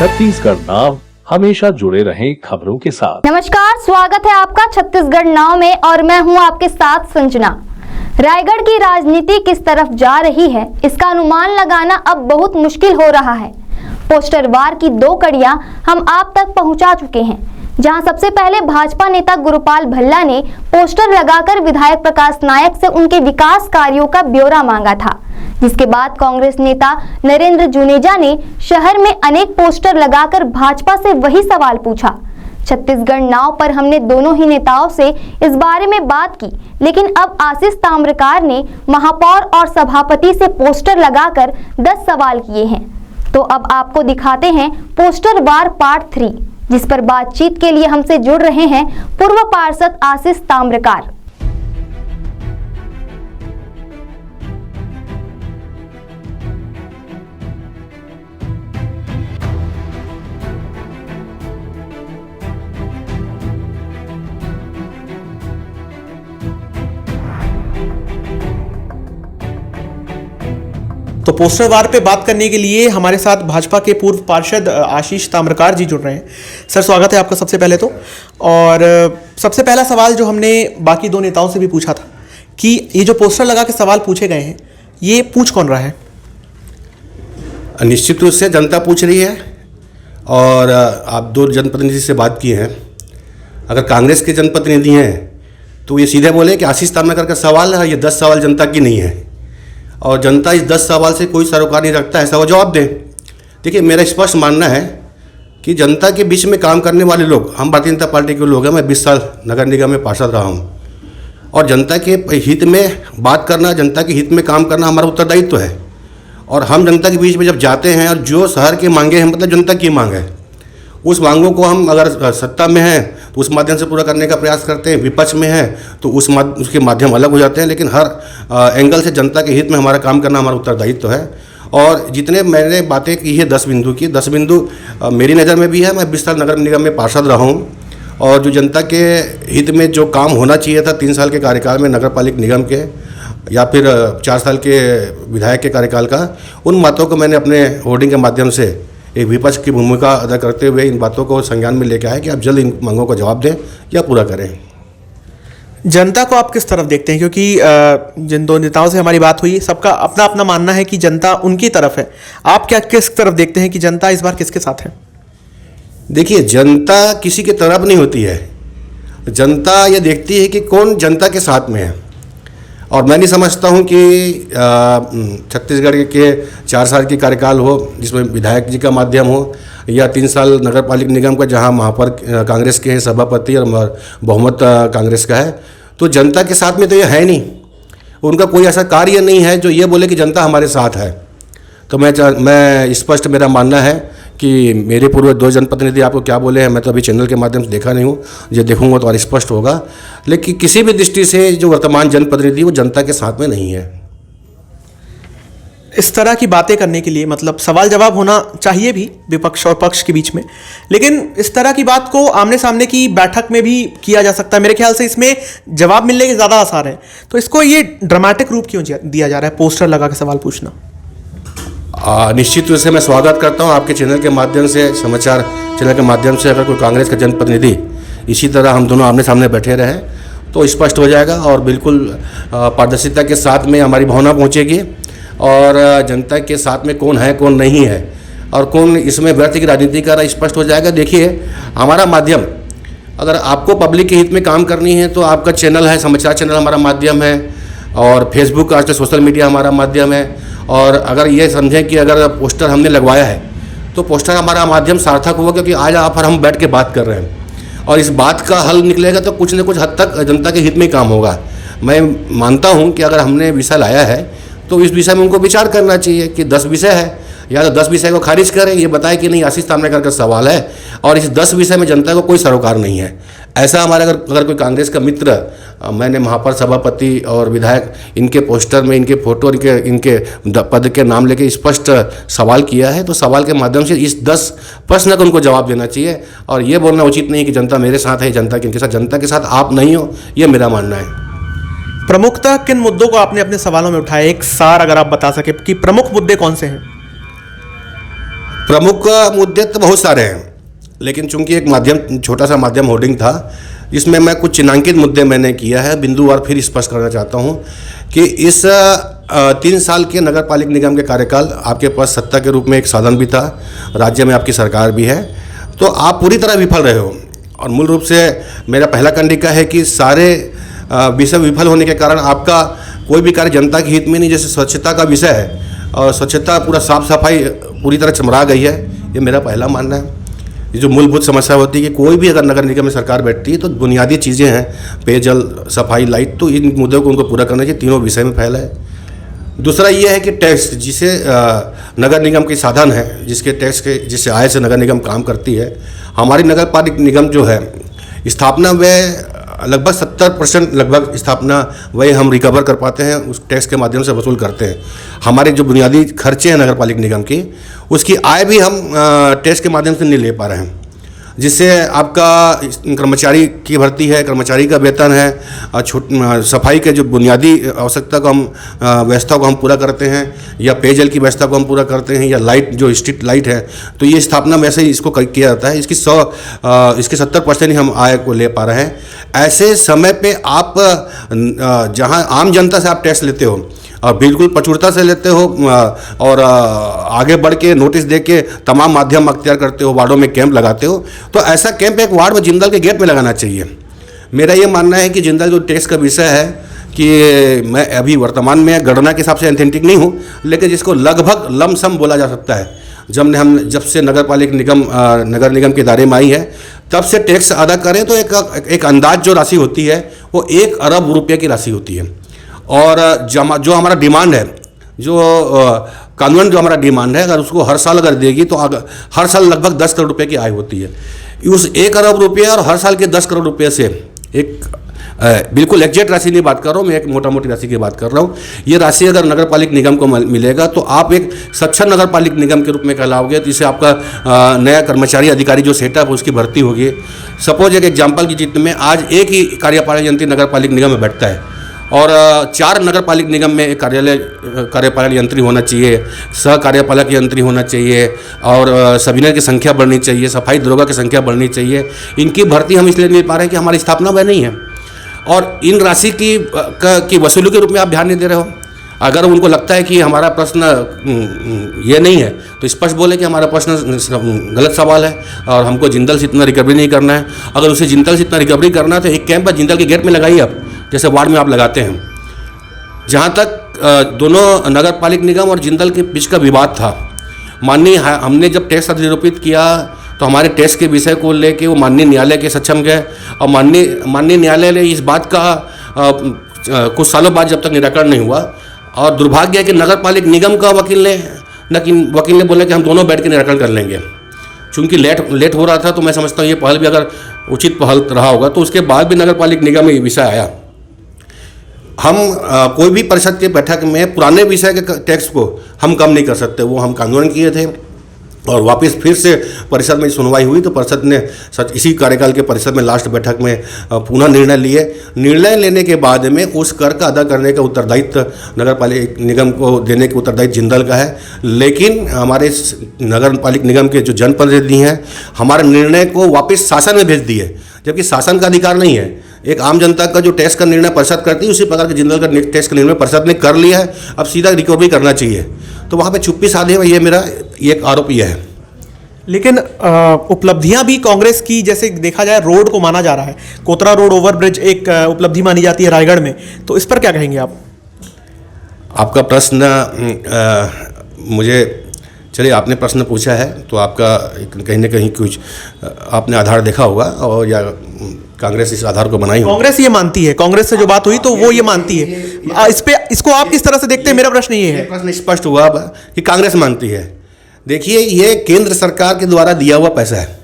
छत्तीसगढ़ नाव हमेशा जुड़े रहें खबरों के साथ। नमस्कार, स्वागत है आपका छत्तीसगढ़ नाव में और मैं हूं आपके साथ संजना। रायगढ़ की राजनीति किस तरफ जा रही है, इसका अनुमान लगाना अब बहुत मुश्किल हो रहा है। पोस्टर वार की 2 कड़ियां हम आप तक पहुंचा चुके हैं, जहां सबसे पहले भाजपा नेता गुरुपाल भल्ला ने पोस्टर लगाकर विधायक प्रकाश नायक से उनके विकास कार्यों का ब्यौरा मांगा था, जिसके बाद कांग्रेस नेता नरेंद्र जुनेजा ने शहर में अनेक पोस्टर लगाकर भाजपा से वही सवाल पूछा। छत्तीसगढ़ नाव पर हमने दोनों ही नेताओं से इस बारे में बात की, लेकिन अब आशीष ताम्रकार ने महापौर और सभापति से पोस्टर लगाकर 10 सवाल किए हैं। तो अब आपको दिखाते हैं पोस्टर वार पार्ट 3, जिस पर बातचीत के लिए हमसे जुड़ रहे हैं पूर्व पार्षद आशीष ताम्रकार। तो पोस्टर वार पे बात करने के लिए हमारे साथ भाजपा के पूर्व पार्षद आशीष ताम्रकार जी जुड़ रहे हैं। सर, स्वागत है आपका सबसे पहले तो। और सबसे पहला सवाल जो हमने बाकी 2 नेताओं से भी पूछा था कि ये जो पोस्टर लगा के सवाल पूछे गए हैं, ये पूछ कौन रहा है? निश्चित रूप से जनता पूछ रही है। और आप 2 जनप्रतिनिधि से बात किए हैं। अगर कांग्रेस के जनप्रतिनिधि हैं तो ये सीधे बोले कि आशीष ताम्रकार का सवाल है, ये 10 सवाल जनता की नहीं है और जनता इस 10 सवाल से कोई सरोकार नहीं रखता, ऐसा वो जवाब दें। देखिए, मेरा स्पष्ट मानना है कि जनता के बीच में काम करने वाले लोग, हम भारतीय जनता पार्टी के लोग हैं। मैं 20 साल नगर निगम में पार्षद रहा हूँ और जनता के हित में बात करना, जनता के हित में काम करना हमारा उत्तरदायित्व है। और हम जनता के बीच में जब जाते हैं और जो शहर की मांगे हैं, मतलब जनता की मांग है, उस मांगों को हम अगर सत्ता में हैं तो उस माध्यम से पूरा करने का प्रयास करते हैं, विपक्ष में हैं तो उसके माध्यम अलग हो जाते हैं। लेकिन हर एंगल से जनता के हित में हमारा काम करना हमारा उत्तरदायित्व है। और जितने मैंने बातें की है 10 बिंदु की, 10 बिंदु मेरी नज़र में भी है। मैं 20 साल नगर निगम में पार्षद रहा हूँ और जो जनता के हित में जो काम होना चाहिए था 3 साल के कार्यकाल में नगर पालिका निगम के या फिर 4 साल के विधायक के कार्यकाल का, उन बातों को मैंने अपने होर्डिंग के माध्यम से एक विपक्ष की भूमिका अदा करते हुए इन बातों को संज्ञान में लेकर आए कि आप जल्द इन मांगों का जवाब दें या पूरा करें। जनता को आप किस तरफ देखते हैं? क्योंकि जिन 2 नेताओं से हमारी बात हुई, सबका अपना अपना मानना है कि जनता उनकी तरफ है। आप क्या किस तरफ देखते हैं कि जनता इस बार किसके साथ है? देखिए, जनता किसी की तरफ नहीं होती है। जनता ये देखती है कि कौन जनता के साथ में है। और मैं नहीं समझता हूँ कि छत्तीसगढ़ के 4 साल की कार्यकाल हो जिसमें विधायक जी का माध्यम हो या 3 साल नगर पालिका निगम का जहाँ महापौर कांग्रेस के हैं सभापति और बहुमत कांग्रेस का है, तो जनता के साथ में तो ये है नहीं। उनका कोई ऐसा कार्य नहीं है जो ये बोले कि जनता हमारे साथ है। तो मैं स्पष्ट मेरा मानना है कि मेरे पूर्व 2 जनप्रतिनिधि आपको क्या बोले हैं, मैं तो अभी चैनल के माध्यम से देखा नहीं हूँ, ये देखूंगा तो और स्पष्ट होगा। लेकिन किसी भी दृष्टि से जो वर्तमान जनप्रतिनिधि वो जनता के साथ में नहीं है। इस तरह की बातें करने के लिए मतलब सवाल जवाब होना चाहिए भी विपक्ष और पक्ष के बीच में, लेकिन इस तरह की बात को आमने सामने की बैठक में भी किया जा सकता है। मेरे ख्याल से इसमें जवाब मिलने के ज़्यादा आसार है। तो इसको ये ड्रामेटिक रूप क्यों दिया जा रहा है, पोस्टर लगा के सवाल पूछना? निश्चित रूप से मैं स्वागत करता हूं आपके चैनल के माध्यम से, समाचार चैनल के माध्यम से। अगर कोई कांग्रेस का जनप्रतिनिधि इसी तरह हम दोनों आमने सामने बैठे रहे तो स्पष्ट हो जाएगा और बिल्कुल पारदर्शिता के साथ में हमारी भावना पहुंचेगी और जनता के साथ में कौन है कौन नहीं है और कौन इसमें व्यर्थ की राजनीति कर रहा है स्पष्ट हो जाएगा। देखिए, हमारा माध्यम, अगर आपको पब्लिक के हित में काम करनी है तो आपका चैनल है, समाचार चैनल हमारा माध्यम है और फेसबुक आज सोशल मीडिया हमारा माध्यम है। और अगर ये समझें कि अगर पोस्टर हमने लगवाया है तो पोस्टर हमारा माध्यम सार्थक हुआ, क्योंकि आज आप हम बैठ के बात कर रहे हैं और इस बात का हल निकलेगा तो कुछ न कुछ हद तक जनता के हित में काम होगा। मैं मानता हूं कि अगर हमने विषय लाया है तो इस विषय में उनको विचार करना चाहिए कि 10 विषय है, या तो 10 विषय को खारिज करें, ये बताएं कि नहीं आशीष ताम्रकार का सवाल है और इस 10 विषय में जनता को कोई सरोकार नहीं है। ऐसा हमारे अगर कोई कांग्रेस का मित्र, मैंने महापौर सभापति और विधायक इनके पोस्टर में इनके फोटो इनके पद के नाम लेके स्पष्ट सवाल किया है, तो सवाल के माध्यम से इस 10 प्रश्न का उनको जवाब देना चाहिए और ये बोलना उचित नहीं कि जनता मेरे साथ है, जनता के इनके साथ। जनता के साथ आप नहीं हो, ये मेरा मानना है। प्रमुखता किन मुद्दों को आपने अपने सवालों में उठाया, एक सार अगर आप बता सके कि प्रमुख मुद्दे कौन से हैं? प्रमुख मुद्दे तो बहुत सारे हैं, लेकिन चूंकि एक माध्यम, छोटा सा माध्यम होर्डिंग था, इसमें मैं कुछ चिन्हांकित मुद्दे मैंने किया है। बिंदुवार फिर स्पष्ट करना चाहता हूं कि इस 3 साल के नगर पालिक निगम के कार्यकाल आपके पास सत्ता के रूप में एक साधन भी था, राज्य में आपकी सरकार भी है, तो आप पूरी तरह विफल रहे हो। और मूल रूप से मेरा पहला कंडिका है कि सारे विषय विफल होने के कारण आपका कोई भी कार्य जनता के हित में नहीं। जैसे स्वच्छता का विषय है, और स्वच्छता पूरा साफ सफाई पूरी तरह चमरा गई है, ये मेरा पहला मानना है। ये जो मूलभूत समस्या होती है कि कोई भी अगर नगर निगम में सरकार बैठती है तो बुनियादी चीज़ें हैं, पेयजल, सफाई, लाइट, तो इन मुद्दों को उनको पूरा करना चाहिए, तीनों विषय में फैला है। दूसरा ये है कि टैक्स, जिसे नगर निगम के साधन है, जिसके टैक्स के जिससे आय से नगर निगम काम करती है, हमारी नगर पालिक निगम जो है स्थापना व्यय लगभग 70% लगभग स्थापना व्यय हम रिकवर कर पाते हैं, उस टैक्स के माध्यम से वसूल करते हैं। हमारे जो बुनियादी खर्चे हैं नगर पालिक निगम की, उसकी आय भी हम टैक्स के माध्यम से नहीं ले पा रहे हैं, जिससे आपका कर्मचारी की भर्ती है, कर्मचारी का वेतन है, सफाई के जो बुनियादी आवश्यकता को हम व्यवस्था को हम पूरा करते हैं, या पेयजल की व्यवस्था को हम पूरा करते हैं, या लाइट जो स्ट्रीट लाइट है, तो ये स्थापना वैसे ही इसको किया जाता है। इसके 70% ही हम आय को ले पा रहे हैं। ऐसे समय पे आप जहां आम जनता से आप टैक्स लेते हो और बिल्कुल प्रचुरता से लेते हो, और आगे बढ़ के नोटिस दे के तमाम माध्यम अख्तियार करते हो, वार्डों में कैंप लगाते हो, तो ऐसा कैंप एक वार्ड में जिंदल के गेट में लगाना चाहिए। मेरा ये मानना है कि जिंदल जो टैक्स का विषय है, कि मैं अभी वर्तमान में गणना के हिसाब से ऑथेंटिक नहीं हूँ, लेकिन जिसको लगभग लमसम बोला जा सकता है, जब से नगर पालिक निगम नगर निगम के दायरे में आई है, तब से टैक्स अदा करें तो एक अंदाज जो राशि होती है वो 1 अरब रुपये की राशि होती है। और जो हमारा डिमांड है, जो कानून जो हमारा डिमांड है, अगर उसको हर साल अगर देगी तो हर साल लगभग 10 करोड़ रुपए की आय होती है। उस 1 अरब रुपये और हर साल के 10 करोड़ रुपये से एक बिल्कुल एग्जैक्ट राशि नहीं बात कर रहा हूँ मैं, एक मोटा मोटी राशि की बात कर रहा हूँ। ये राशि अगर नगर पालिक निगम को मिलेगा तो आप एक सक्षम नगर पालिक निगम के रूप में कहलाओगे, जिससे आपका नया कर्मचारी अधिकारी जो सेटअप है उसकी भर्ती होगी। सपोज एक एग्जाम्पल की जितने में आज एक ही कार्यपालक यंत्री नगर पालिक निगम में बैठता है, और 4 नगर पालिक निगम में एक कार्यपालक यंत्री होना चाहिए, सह कार्यपालक यंत्री होना चाहिए, और सबीनर की संख्या बढ़नी चाहिए, सफाई दरोगा की संख्या बढ़नी चाहिए। इनकी भर्ती हम इसलिए नहीं पा रहे हैं कि हमारी स्थापना वह नहीं है, और इन राशि की वसूली के रूप में आप ध्यान नहीं दे रहे हो। अगर उनको लगता है कि हमारा प्रश्न ये नहीं है तो स्पष्ट बोले कि हमारा प्रश्न गलत सवाल है और हमको जिंदल से इतना रिकवरी नहीं करना है। अगर उसे जिंदल से इतना रिकवरी करना है तो एक कैंप जिंदल के गेट में लगाइए आप, जैसे वार्ड में आप लगाते हैं। जहाँ तक दोनों नगर पालिक निगम और जिंदल के बीच का विवाद था, माननीय हमने जब टैक्स अधिरोपित किया तो हमारे टैक्स के विषय को लेके वो माननीय न्यायालय के सक्षम गए, और माननीय न्यायालय ने इस बात का कुछ सालों बाद जब तक निराकरण नहीं हुआ, और दुर्भाग्य है कि नगर पालिक निगम का वकील ने बोला कि हम दोनों बैठ के निराकरण कर लेंगे। चूँकि लेट हो रहा था, तो मैं समझता हूँ ये पहल भी अगर उचित पहल रहा होगा, तो उसके बाद भी नगर पालिक निगम में ये विषय आया। हम कोई भी परिषद के बैठक में पुराने विषय के टैक्स को हम कम नहीं कर सकते, वो हम कानून किए थे, और वापस फिर से परिषद में सुनवाई हुई तो परिषद ने इसी कार्यकाल के परिषद में लास्ट बैठक में पुनः निर्णय लिए। निर्णय लेने के बाद में उस कर का अदा करने का उत्तरदायित्व नगर पालिक निगम को देने के उत्तरदायित्व जिंदल का है, लेकिन हमारे नगर पालिक निगम के जो जनप्रतिनिधि हैं हमारे निर्णय को वापस शासन में भेज दिए, जबकि शासन का अधिकार नहीं है। एक आम जनता का जो टैक्स का निर्णय परिषद करती है, उसी प्रकार के जिंदल का टैक्स का निर्णय परिषद ने कर लिया है, अब सीधा रिकवरी करना चाहिए। तो वहाँ पे चुप्पी साधे है, ये मेरा एक आरोप यह है। लेकिन उपलब्धियां भी कांग्रेस की, जैसे देखा जाए रोड को माना जा रहा है, कोतरा रोड ओवरब्रिज एक उपलब्धि मानी जाती है रायगढ़ में, तो इस पर क्या कहेंगे आप? आपका प्रश्न मुझे, चलिए आपने प्रश्न पूछा है तो आपका कहीं ना कहीं कुछ आपने आधार देखा होगा, और या कांग्रेस इस आधार को बनाई होगी। कांग्रेस ये मानती है, कांग्रेस से जो बात हुई तो वो ये मानती है। इसको आप किस तरह से देखते हैं? मेरा प्रश्न ये है। प्रश्न स्पष्ट हुआ कि कांग्रेस मानती है। देखिए, ये केंद्र सरकार के द्वारा दिया हुआ पैसा है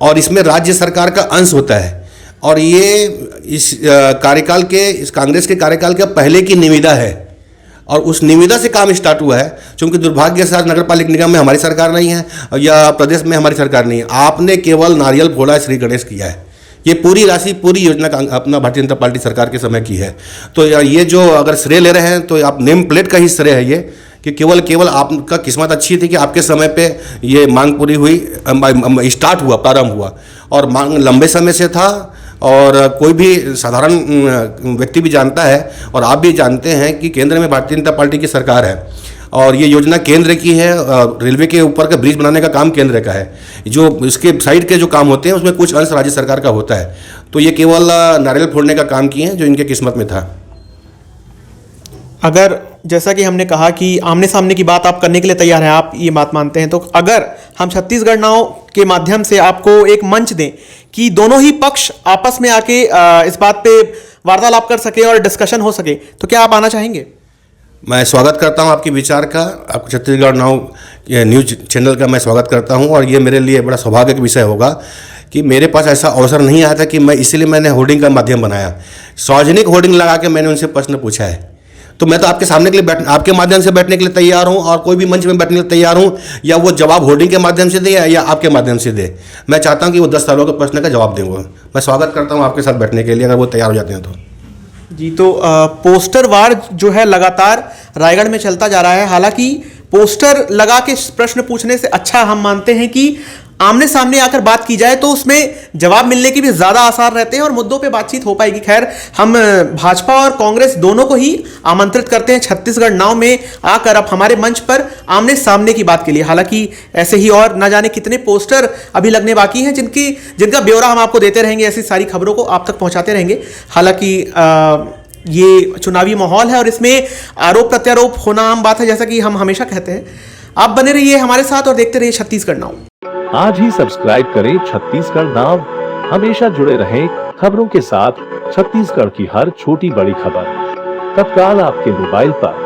और इसमें राज्य सरकार का अंश होता है, और ये इस कार्यकाल के, इस कांग्रेस के कार्यकाल का पहले की निविदा है, और उस निविदा से काम स्टार्ट हुआ है। क्योंकि दुर्भाग्य से नगर पालिक निगम में हमारी सरकार नहीं है या प्रदेश में हमारी सरकार नहीं है, आपने केवल नारियल फोड़ा, श्री गणेश किया है। ये पूरी राशि, पूरी योजना अपना भारतीय जनता पार्टी सरकार के समय की है। तो ये जो अगर श्रेय ले रहे हैं तो आप नेम प्लेट का ही श्रेय है, कि केवल आपका किस्मत अच्छी थी कि आपके समय पे ये मांग पूरी हुई, स्टार्ट हुआ, प्रारंभ हुआ, और मांग लंबे समय से था और कोई भी साधारण व्यक्ति भी जानता है और आप भी जानते हैं कि केंद्र में भारतीय जनता पार्टी की सरकार है और ये योजना केंद्र की है। रेलवे के ऊपर का ब्रिज बनाने का काम केंद्र का है, जो इसके साइड के जो काम होते हैं उसमें कुछ अंश राज्य सरकार का होता है। तो ये केवल नारियल फोड़ने का काम किए हैं जो इनके किस्मत में था। अगर जैसा कि हमने कहा कि आमने सामने की बात आप करने के लिए तैयार हैं, आप ये बात मानते हैं, तो अगर हम छत्तीसगढ़ नाव के माध्यम से आपको एक मंच दें कि दोनों ही पक्ष आपस में आके इस बात पे वार्तालाप कर सके और डिस्कशन हो सके, तो क्या आप आना चाहेंगे? मैं स्वागत करता हूं आपके विचार का, आपको छत्तीसगढ़ नाउ न्यूज चैनल का मैं स्वागत करता हूं और ये मेरे लिए बड़ा सौभाग्य का विषय होगा कि मेरे पास ऐसा अवसर नहीं आया था कि इसीलिए मैंने होर्डिंग का माध्यम बनाया। सार्वजनिक होर्डिंग लगा के मैंने उनसे प्रश्न पूछा है, तो मैं तो आपके सामने के लिए आपके माध्यम से बैठने के लिए तैयार हूं और कोई भी मंच में बैठने के लिए तैयार हूं, या वो जवाब होर्डिंग के माध्यम से दे या आपके माध्यम से दे। मैं चाहता हूं कि वो 10 सालों के प्रश्न का जवाब दें। मैं स्वागत करता हूं आपके साथ बैठने के लिए, अगर वो तैयार हो जाते हैं तो। जी, तो पोस्टर वार जो है लगातार रायगढ़ में चलता जा रहा है। हालांकि पोस्टर लगा के प्रश्न पूछने से अच्छा हम मानते हैं कि आमने सामने आकर बात की जाए, तो उसमें जवाब मिलने के भी ज़्यादा आसार रहते हैं और मुद्दों पे बातचीत हो पाएगी। खैर, हम भाजपा और कांग्रेस दोनों को ही आमंत्रित करते हैं छत्तीसगढ़ नाव में आकर अब हमारे मंच पर आमने सामने की बात के लिए। हालांकि ऐसे ही और न जाने कितने पोस्टर अभी लगने बाकी हैं जिनका ब्यौरा हम आपको देते रहेंगे, ऐसी सारी खबरों को आप तक पहुंचाते रहेंगे। हालांकि ये चुनावी माहौल है और इसमें आरोप प्रत्यारोप होना आम बात है, जैसा कि हम हमेशा कहते हैं। आप बने रहिए हमारे साथ और देखते रहिए छत्तीसगढ़ नाव। आज ही सब्सक्राइब करें छत्तीसगढ़ नाव, हमेशा जुड़े रहें खबरों के साथ। छत्तीसगढ़ की हर छोटी बड़ी खबर तत्काल आपके मोबाइल पर।